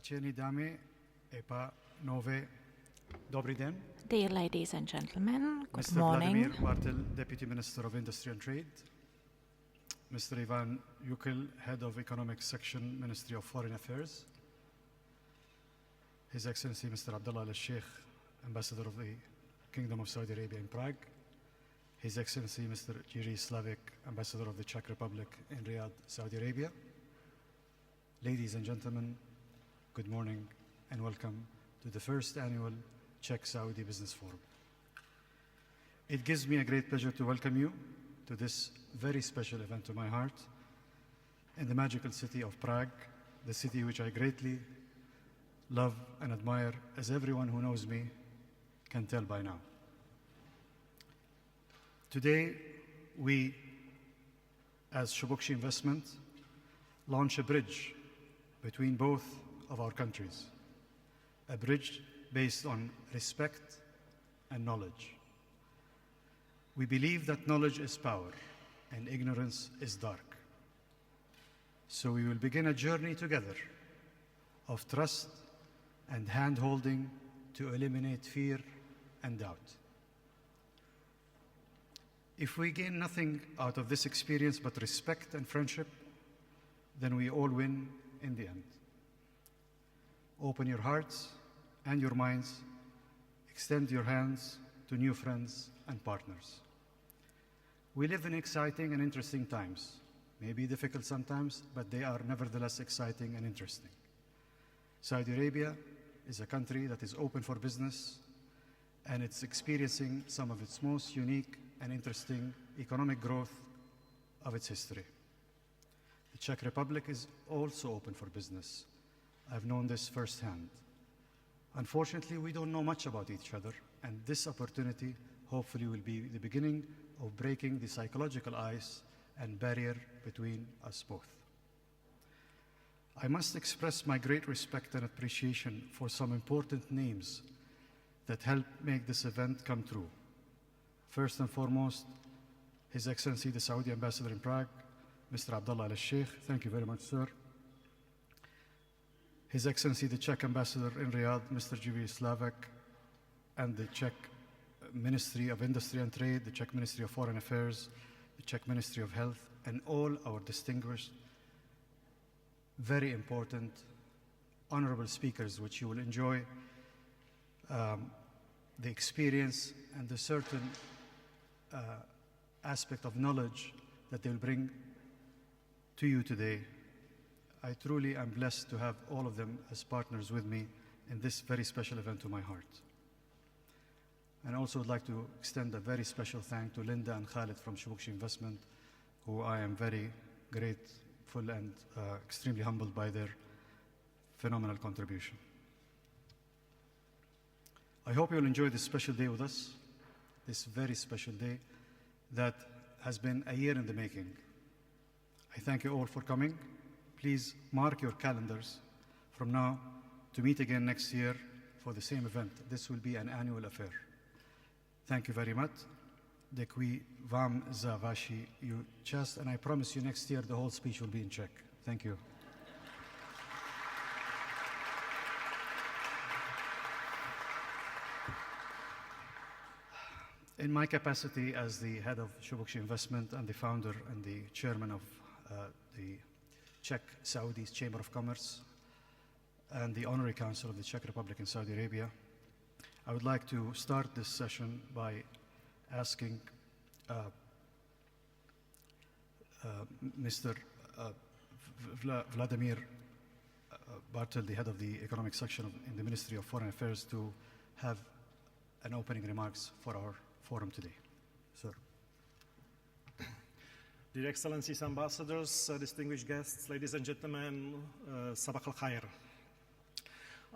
Vážené dámy a pánové, dobrý den. Dear ladies and gentlemen, good Mr. morning. Vladimir Bartel, Deputy Minister of Industry and Trade. Mr. Ivan Yukil, Head of Economic Section, Ministry of Foreign Affairs. His Excellency Mr. Abdullah Al-Sheikh, Ambassador of the Kingdom of Saudi Arabia in Prague. His Excellency Mr. Jiří Slavik, Ambassador of the Czech Republic in Riyadh, Saudi Arabia. Ladies and gentlemen, good morning and welcome to the first annual Czech-Saudi Business Forum. It gives me a great pleasure to welcome you to this very special event to my heart in the magical city of Prague, the city which I greatly love and admire, as everyone who knows me can tell by now. Today, we, as Shubokshi Investment, launch a bridge between both of our countries, a bridge based on respect and knowledge. We believe that knowledge is power and ignorance is dark. So we will begin a journey together of trust and hand-holding to eliminate fear and doubt. If we gain nothing out of this experience but respect and friendship, then we all win in the end. Open your hearts and your minds, extend your hands to new friends and partners. We live in exciting and interesting times, maybe difficult sometimes, but they are nevertheless exciting and interesting. Saudi Arabia is a country that is open for business, and it's experiencing some of its most unique and interesting economic growth of its history. The Czech Republic is also open for business. I've known this firsthand. Unfortunately, we don't know much about each other, and this opportunity hopefully will be the beginning of breaking the psychological ice and barrier between us both. I must express my great respect and appreciation for some important names that helped make this event come true. First and foremost, His Excellency the Saudi Ambassador in Prague, Mr. Abdullah Al-Sheikh. Thank you very much, sir. His Excellency the Czech Ambassador in Riyadh, Mr. Jiří Slavik, and the Czech Ministry of Industry and Trade, the Czech Ministry of Foreign Affairs, the Czech Ministry of Health, and all our distinguished, very important, honorable speakers, which you will enjoy the experience and the certain aspect of knowledge that they will bring to you today. I truly am blessed to have all of them as partners with me in this very special event to my heart. And I also would like to extend a very special thanks to Linda and Khalid from Shubokshi Investment, who I am very grateful and extremely humbled by their phenomenal contribution. I hope you will enjoy this special day with us, this very special day that has been a year in the making. I thank you all for coming. Please mark your calendars from now to meet again next year for the same event. This will be an annual affair. Thank you very much. Děkuji vám za vaši účast, and I promise you next year the whole speech will be in Czech. Thank you. In my capacity as the head of Shubokshi Investment and the founder and the chairman of the Czech-Saudi Chamber of Commerce and the Honorary Council of the Czech Republic in Saudi Arabia, I would like to start this session by asking Mr. Vladimir Bartel, the head of the economic section in the Ministry of Foreign Affairs, to have an opening remarks for our forum today. Sir. Dear Excellencies, Ambassadors, distinguished guests, ladies and gentlemen, Sabah al-Khair.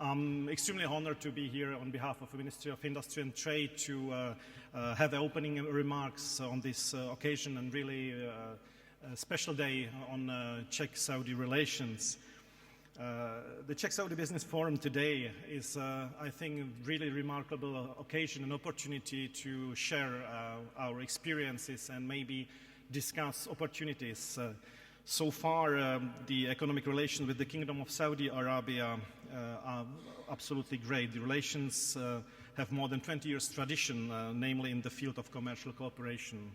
I'm extremely honored to be here on behalf of the Ministry of Industry and Trade to have the opening remarks on this occasion, and really a special day on Czech-Saudi relations. The Czech-Saudi Business Forum today is, I think, a really remarkable occasion, an opportunity to share our experiences and maybe discuss opportunities So far, the economic relations with the Kingdom of Saudi Arabia are absolutely great. The relations have more than 20 years tradition, namely in the field of commercial cooperation.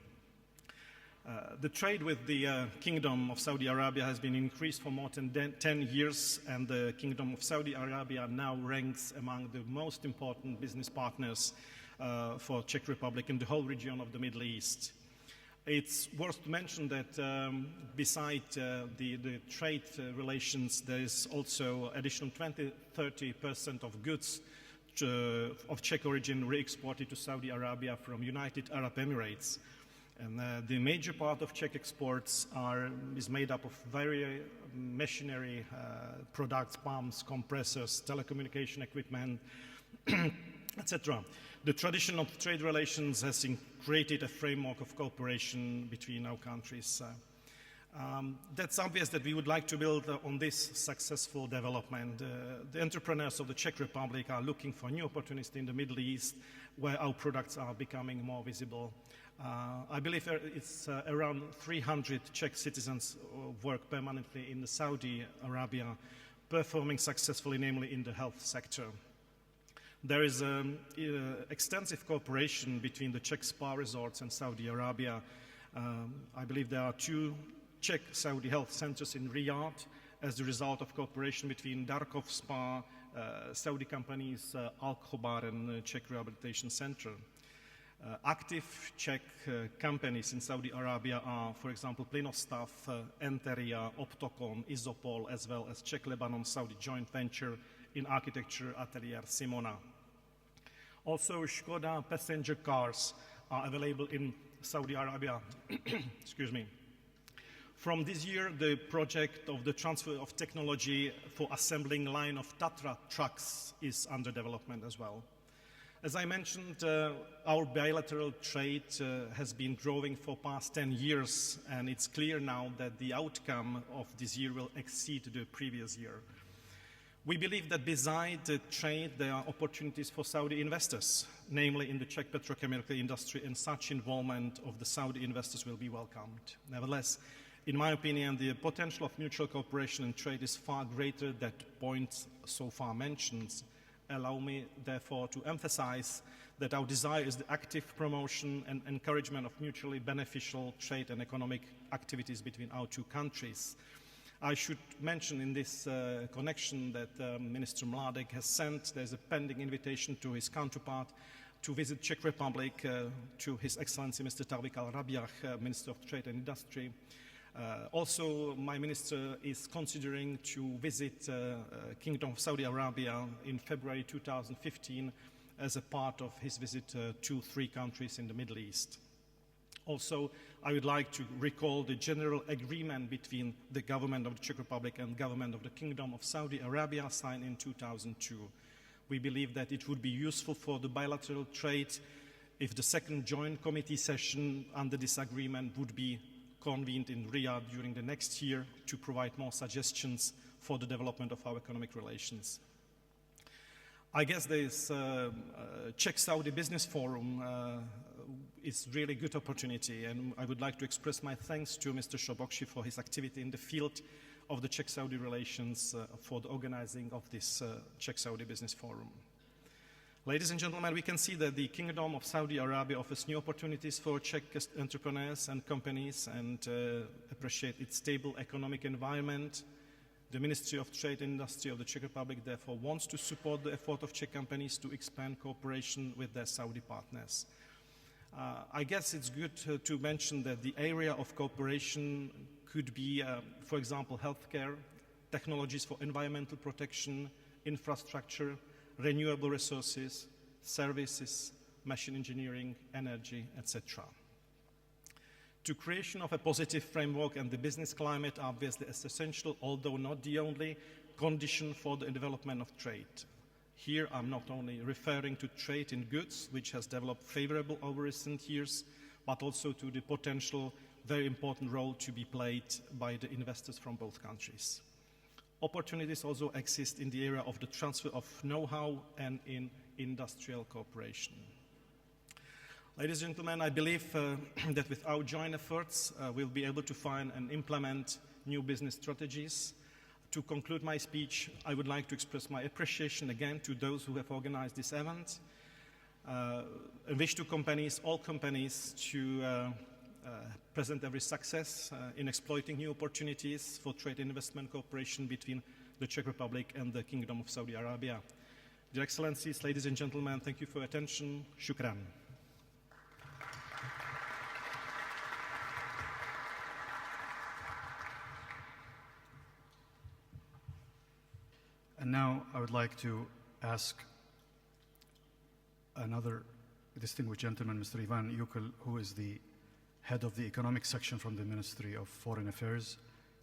The trade with the Kingdom of Saudi Arabia has been increased for more than 10 years, and the Kingdom of Saudi Arabia now ranks among the most important business partners for Czech Republic in the whole region of the Middle East. It's worth to mention that beside the trade relations, there is also additional 20-30% of goods of Czech origin re-exported to Saudi Arabia from United Arab Emirates. And the major part of Czech exports is made up of various machinery products, pumps, compressors, telecommunication equipment, etc. The tradition of trade relations has created a framework of cooperation between our countries. That's obvious that we would like to build on this successful development. The entrepreneurs of the Czech Republic are looking for new opportunities in the Middle East where our products are becoming more visible. I believe it's around 300 Czech citizens work permanently in Saudi Arabia, performing successfully, namely in the health sector. There is extensive cooperation between the Czech spa resorts and Saudi Arabia. I believe there are 2 Czech-Saudi health centers in Riyadh as a result of cooperation between Darkov Spa, Saudi companies Al-Khobar and Czech Rehabilitation Center. Active Czech companies in Saudi Arabia are, for example, Plinostav, Enteria, Optocom, Isopol, as well as Czech-Lebanon-Saudi joint venture in architecture Atelier Simona. Also, Škoda passenger cars are available in Saudi Arabia. Excuse me. From this year, the project of the transfer of technology for assembling line of Tatra trucks is under development as well. As I mentioned, our bilateral trade has been growing for past 10 years, and it's clear now that the outcome of this year will exceed the previous year. We believe that beside the trade, there are opportunities for Saudi investors, namely in the Czech petrochemical industry, and such involvement of the Saudi investors will be welcomed. Nevertheless, in my opinion, the potential of mutual cooperation and trade is far greater than the points so far mentioned. Allow me, therefore, to emphasize that our desire is the active promotion and encouragement of mutually beneficial trade and economic activities between our 2 countries. I should mention in this connection that Minister Mládek has sent, there's a pending invitation to his counterpart to visit Czech Republic, to His Excellency Mr. Tawfik Al-Rabiach, Minister of Trade and Industry. Also, my minister is considering to visit Kingdom of Saudi Arabia in February 2015 as a part of his visit to 3 countries in the Middle East. Also, I would like to recall the general agreement between the government of the Czech Republic and government of the Kingdom of Saudi Arabia signed in 2002. We believe that it would be useful for the bilateral trade if the second joint committee session under this agreement would be convened in Riyadh during the next year to provide more suggestions for the development of our economic relations. I guess this Czech-Saudi Business Forum is really a good opportunity, and I would like to express my thanks to Mr. Shobokshi for his activity in the field of the Czech-Saudi relations for the organizing of this Czech-Saudi Business Forum. Ladies and gentlemen, we can see that the Kingdom of Saudi Arabia offers new opportunities for Czech entrepreneurs and companies and appreciate its stable economic environment. The Ministry of Trade and Industry of the Czech Republic therefore wants to support the effort of Czech companies to expand cooperation with their Saudi partners. I guess it's good to mention that the area of cooperation could be, for example, healthcare, technologies for environmental protection, infrastructure, renewable resources, services, machine engineering, energy, etc. To creation of a positive framework and the business climate obviously is essential, although not the only condition for the development of trade. Here I'm not only referring to trade in goods, which has developed favorable over recent years, but also to the potential very important role to be played by the investors from both countries. Opportunities also exist in the area of the transfer of know-how and in industrial cooperation. Ladies and gentlemen, I believe that with our joint efforts, we'll be able to find and implement new business strategies. To conclude my speech, I would like to express my appreciation again to those who have organized this event. I wish to all companies to present every success in exploiting new opportunities for trade and investment cooperation between the Czech Republic and the Kingdom of Saudi Arabia. Dear Excellencies, ladies and gentlemen, thank you for your attention. Shukran. And now I would like to ask another distinguished gentleman, Mr. Ivan Yukel, who is the head of the economic section from the Ministry of Foreign Affairs,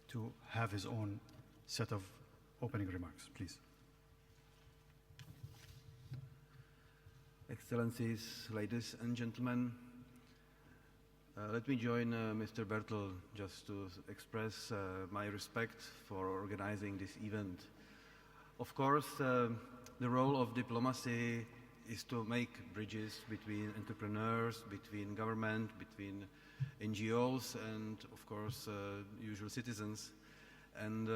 to have his own set of opening remarks, please. Excellencies, ladies and gentlemen, let me join Mr. Bertel just to express my respect for organizing this event. Of course, the role of diplomacy is to make bridges between entrepreneurs, between government, between NGOs, and of course, usual citizens. And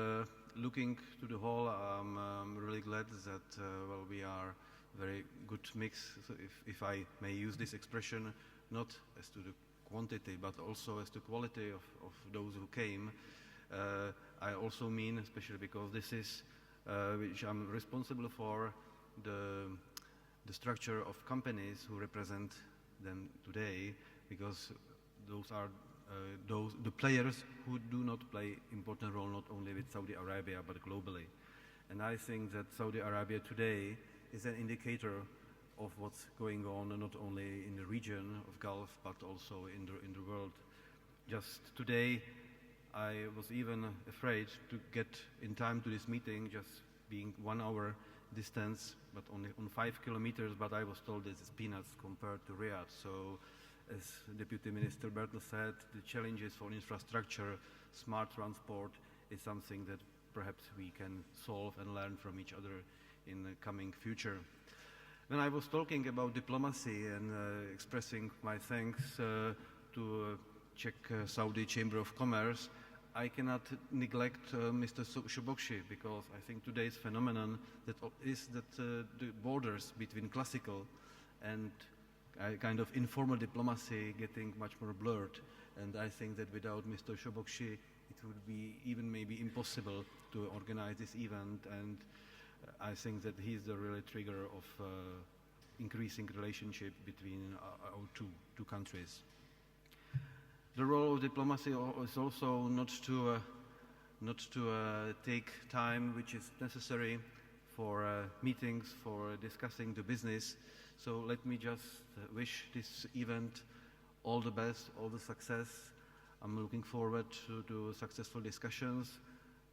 looking to the whole, I'm really glad that well, we are a very good mix, so if I may use this expression, not as to the quantity, but also as to quality of those who came. I also mean, especially because this is which I'm responsible for, the structure of companies who represent them today, because those are the players who do not play important role not only with Saudi Arabia but globally. And I think that Saudi Arabia today is an indicator of what's going on not only in the region of Gulf but also in the world. Just today I was even afraid to get in time to this meeting, just being 1 hour distance, but only on 5 kilometers, but I was told this is peanuts compared to Riyadh. So, as Deputy Minister Bertel said, the challenges for infrastructure, smart transport is something that perhaps we can solve and learn from each other in the coming future. When I was talking about diplomacy and expressing my thanks to Czech-Saudi Chamber of Commerce, I cannot neglect Mr. Shubokshi, because I think today's phenomenon is that the borders between classical and kind of informal diplomacy getting much more blurred. And I think that without Mr. Shubokshi, it would be even maybe impossible to organize this event. And I think that he's the really trigger of increasing relationship between our two countries. The role of diplomacy is also not to take time which is necessary for meetings, for discussing the business. So let me just wish this event all the best, all the success. I'm looking forward to successful discussions.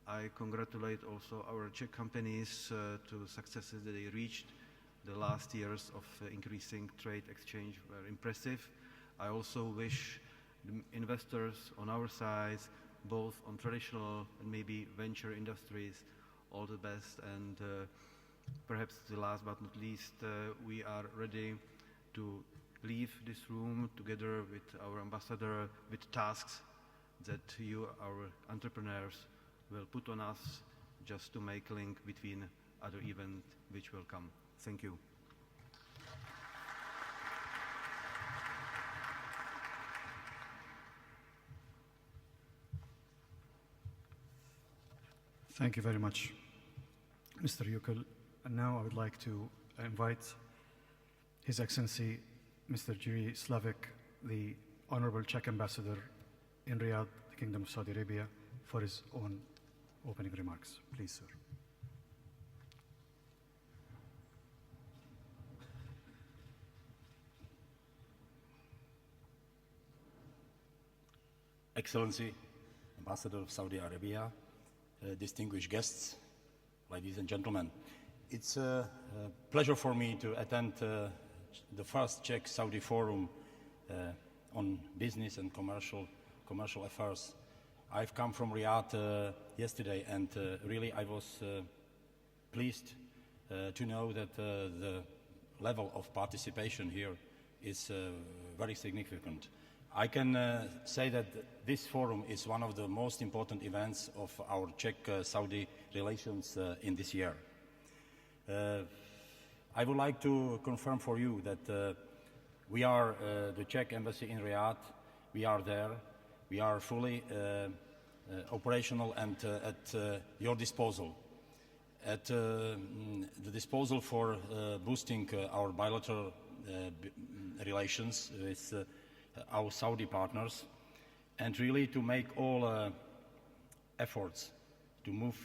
I congratulate also our Czech companies to successes that they reached. The last years of increasing trade exchange were impressive. I also wish the investors on our side, both on traditional and maybe venture industries, all the best. And perhaps the last but not least, we are ready to leave this room together with our ambassador with tasks that you, our entrepreneurs, will put on us just to make a link between other events which will come. Thank you. Thank you very much, Mr. Yukel. And now I would like to invite His Excellency, Mr. Jiri Slavik, the Honorable Czech Ambassador in Riyadh, the Kingdom of Saudi Arabia, for his own opening remarks. Please, sir. Excellency, Ambassador of Saudi Arabia, distinguished guests, ladies and gentlemen. It's a pleasure for me to attend the first Czech-Saudi Forum on business and commercial affairs. I've come from Riyadh yesterday, and really I was pleased to know that the level of participation here is very significant. I can say that this forum is one of the most important events of our Czech-Saudi relations in this year. I would like to confirm for you that we are the Czech embassy in Riyadh. We are there. We are fully operational and at your disposal. At the disposal for boosting our bilateral relations with our Saudi partners, and really to make all efforts to move,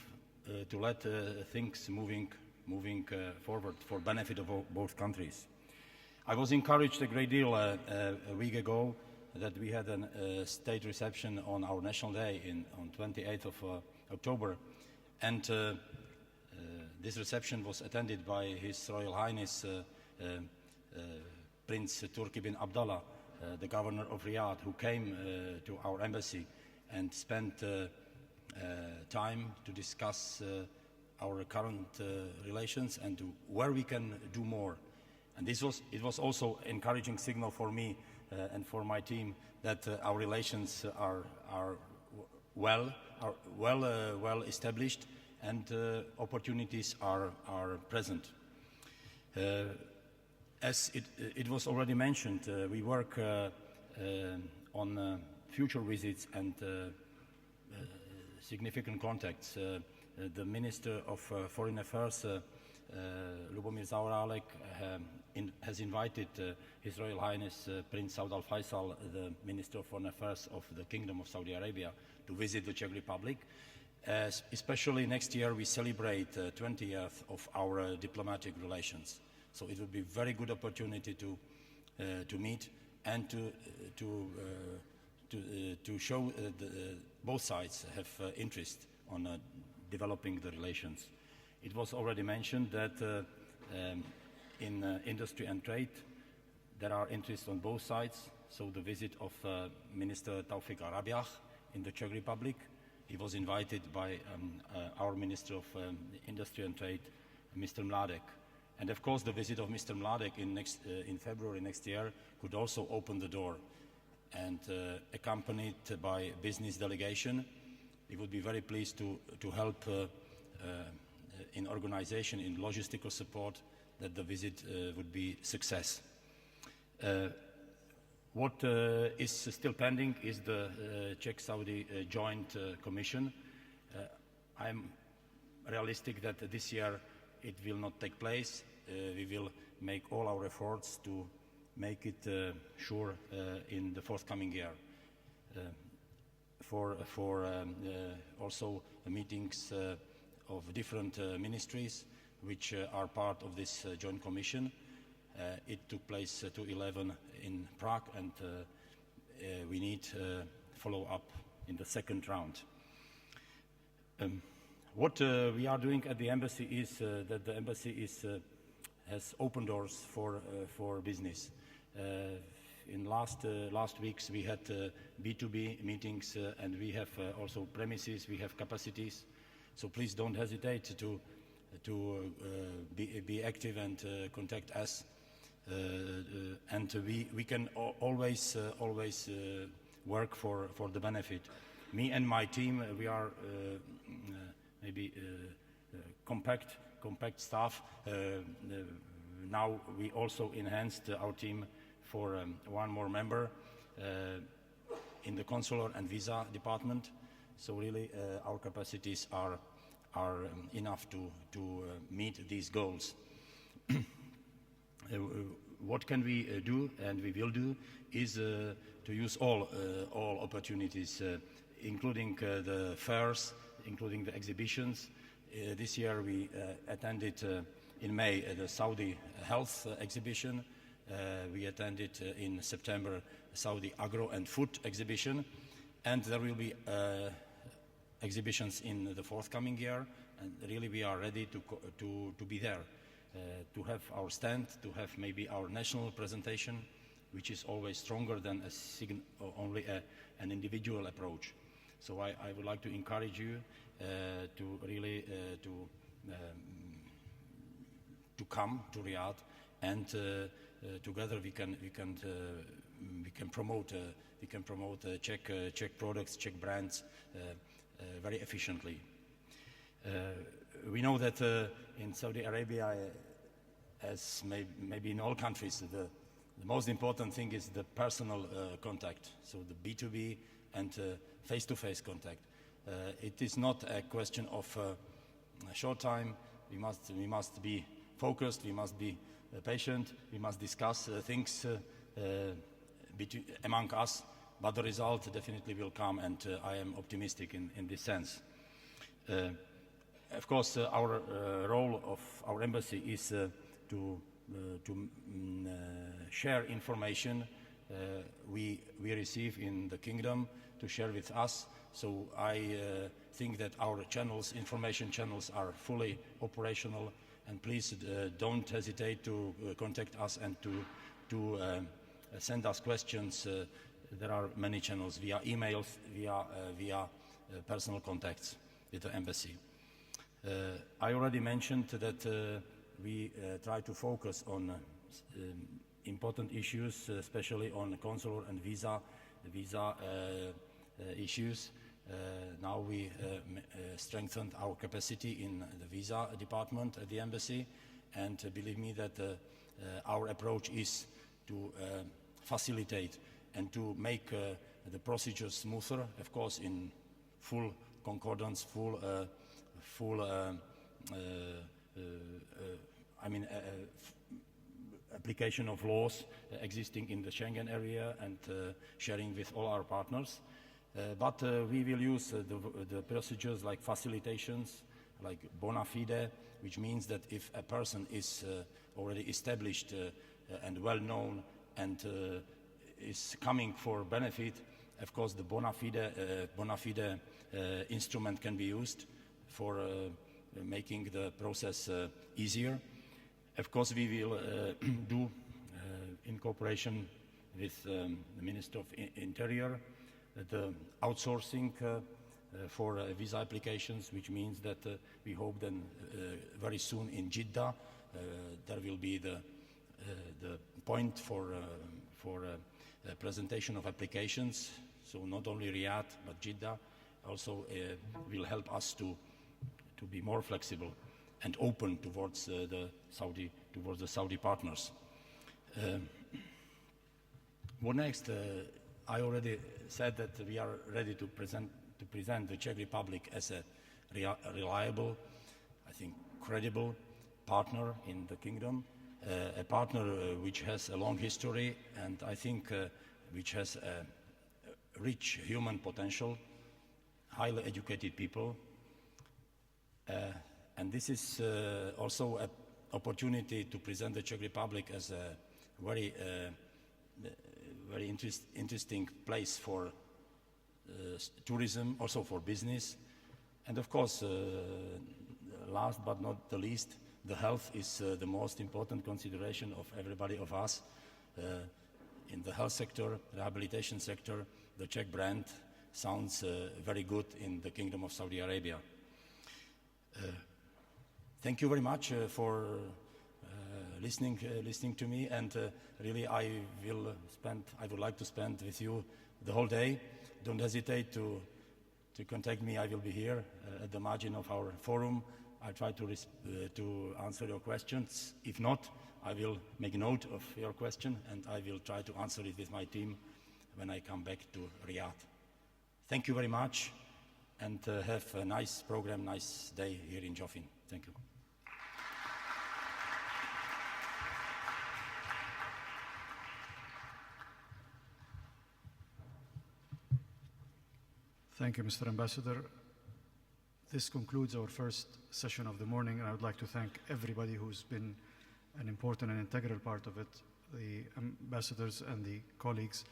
to let things moving forward for benefit of both countries. I was encouraged a great deal a week ago that we had a state reception on our National Day on 28th of October, and this reception was attended by His Royal Highness Prince Turki bin Abdullah, the governor of Riyadh, who came to our embassy and spent time to discuss our current relations and to where we can do more. And it was also an encouraging signal for me and for my team that our relations are well established and opportunities are present. As it was already mentioned, we work on future visits and significant contacts. The Minister of Foreign Affairs, Lubomir Zaorálek, has invited His Royal Highness Prince Saud Al Faisal, the Minister of Foreign Affairs of the Kingdom of Saudi Arabia, to visit the Czech Republic. Especially next year we celebrate 20 years of our diplomatic relations. So it would be a very good opportunity to meet and to show both sides have interest on developing the relations. It was already mentioned that in industry and trade there are interests on both sides. So the visit of Minister Taufik Arabiach in the Czech Republic, he was invited by our Minister of Industry and Trade, Mr. Mládek. And of course the visit of Mr. Mládek in February next year could also open the door. And accompanied by a business delegation, we would be very pleased to help in organization, in logistical support, that the visit would be a success. What is still pending is the Czech-Saudi Joint Commission. I'm realistic that this year it will not take place. We will make all our efforts to make it sure in the forthcoming year. For also meetings of different ministries which are part of this joint commission. It took place 2011 in Prague, and we need follow up in the second round. What we are doing at the embassy is that the embassy has open doors for business. In last weeks we had B2B meetings, and we have also premises, we have capacities. So please don't hesitate to be active and contact us. And we can always work for the benefit. Me and my team, we are maybe compact staff. Now we also enhanced our team for one more member in the consular and visa department. So really our capacities are enough to meet these goals. What can we do, and we will do, is to use all opportunities, including the fairs, including the exhibitions. This year we attended in May the Saudi Health exhibition. We attended in September Saudi Agro and Food exhibition, and there will be exhibitions in the forthcoming year. And really we are ready to be there. To have our stand, to have maybe our national presentation, which is always stronger than only an individual approach. So I would like to encourage you to really to come to Riyadh and together we can promote Czech products, Czech brands very efficiently. We know that in Saudi Arabia, as maybe in all countries, the most important thing is the personal contact, so the B2B and face-to-face contact. It is not a question of a short time. We must be focused, we must be patient, we must discuss things among us, but the result definitely will come, and I am optimistic in this sense. Of course, our role of our embassy is to share information we receive in the kingdom, to share with us. So I think that our channels, information channels, are fully operational, and please don't hesitate to contact us and to send us questions. There are many channels, via emails, via personal contacts with the embassy. I already mentioned that we try to focus on important issues, especially on consular and visa issues. Now we strengthened our capacity in the visa department at the embassy, and believe me that our approach is to facilitate and to make the procedures smoother, of course in full concordance, application of laws existing in the Schengen area, and sharing with all our partners. But we will use the procedures like facilitations, like bona fide, which means that if a person is already established and well known and is coming for benefit, of course the bona fide instrument can be used for making the process easier. Of course, we will do, in cooperation with the Minister of Interior, the outsourcing for visa applications, which means that we hope then very soon in Jeddah there will be the point for presentation of applications. So not only Riyadh but Jeddah also will help us to be more flexible and open towards the Saudi partners. What next? I already said that we are ready to present the Czech Republic as a reliable, I think credible partner in the kingdom, a partner which has a long history, and I think which has a rich human potential, highly educated people. And this is also an opportunity to present the Czech Republic as a very interesting place for tourism, also for business. And of course, last but not the least, the health is the most important consideration of everybody of us. In the health sector, rehabilitation sector, the Czech brand sounds very good in the Kingdom of Saudi Arabia. Thank you very much for listening to me, and really I would like to spend with you the whole day. Don't hesitate to contact me. I will be here at the margin of our forum. I try to answer your questions. If not, I will make note of your question, and I will try to answer it with my team when I come back to Riyadh. Thank you very much, and have a nice program, nice day here in Jofin. Thank you. Thank you, Mr. Ambassador. This concludes our first session of the morning, and I would like to thank everybody who's been an important and integral part of it. The ambassadors and the colleagues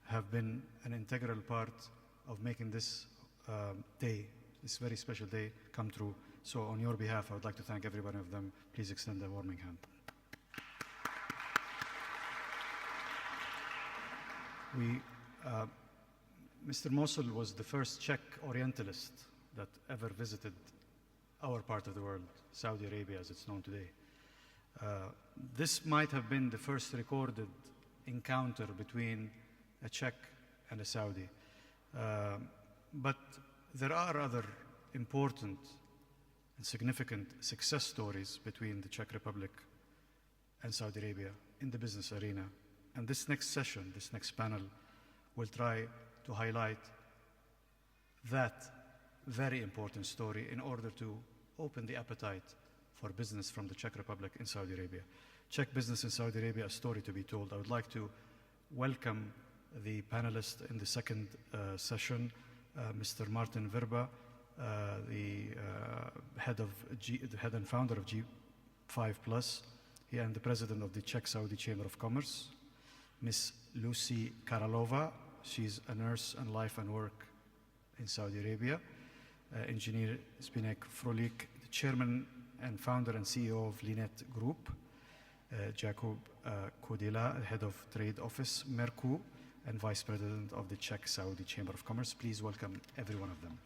have been an integral part of making this day, this very special day, come true. So on your behalf, I would like to thank every one of them. Please extend a warming hand. Mr. Mosul was the first Czech Orientalist that ever visited our part of the world, Saudi Arabia as it's known today. This might have been the first recorded encounter between a Czech and a Saudi. But there are other important and significant success stories between the Czech Republic and Saudi Arabia in the business arena. And this next session, this next panel, will try to highlight that very important story in order to open the appetite for business from the Czech Republic in Saudi Arabia. Czech business in Saudi Arabia, a story to be told. I would like to welcome the panelists in the second session, Mr. Martin Verba, the head and founder of G5+, and the president of the Czech-Saudi Chamber of Commerce. Ms. Lucy Karalova, she's a nurse and life and work in Saudi Arabia. Engineer Zbigniew Frolik, the chairman and founder and CEO of Linet Group. Jakub Kodila, head of trade office, Merku, and vice president of the Czech-Saudi Chamber of Commerce. Please welcome every one of them.